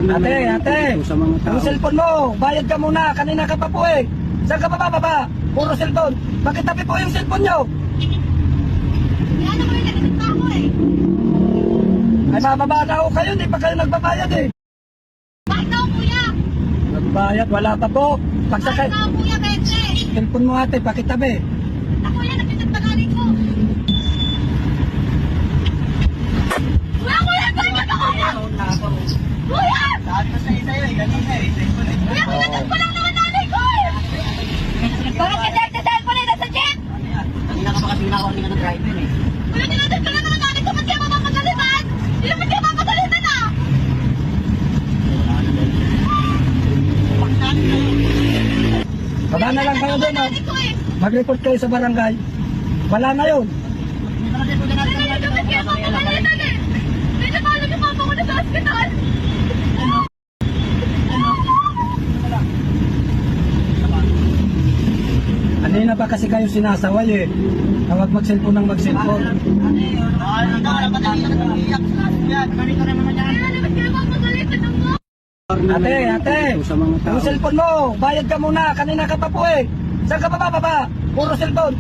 Ate, Sa mga tao. yung cellphone mo, bayad ka muna, kanina ka pa po eh. Saan ka pa baba? Puro cellphone. Bakit tabi po yung cellphone nyo? Yan naman yung nagkita ako eh. Ay bababa na ako kayo, hindi pa kayo nagbabayad eh. Bakit na ako kuya? Nagbayad, wala pa po. Bakit Pagsakay, na ako kuya, Benche? cellphone mo ate, pakitabi. Na kuya, nagkitagpagaling ko. Kuya, bakit ba ako kuya? Kuya! Sabi ko sa'yo eh, ganito eh. Kuya, pinatag pa lang naman nanay ko eh! Bakit kasi sa cellphone eh, nasa jet? Kanina ka pa kasi nakawarning ka ng driver eh. Kuya, pinatag pa lang naman nanay ko, ba't kaya mapapagalitan? Hindi naman kaya mapapagalitan ah! Baba na lang kayo doon. Nanay ko eh! Mag-report kayo sa barangay. Wala na yun. Nanay ko, ba't kaya mapapagalitan eh? Hindi na mahal yung mama ko na sa hospital! Kanina pa kasi kayo sinasaway eh. Tawag mag-cellphone ng mag-cellphone. Ate, Sa mga tao. yung cellphone mo, bayad ka muna, kanina ka pa po eh. Saan ka pa baba? Puro cellphone.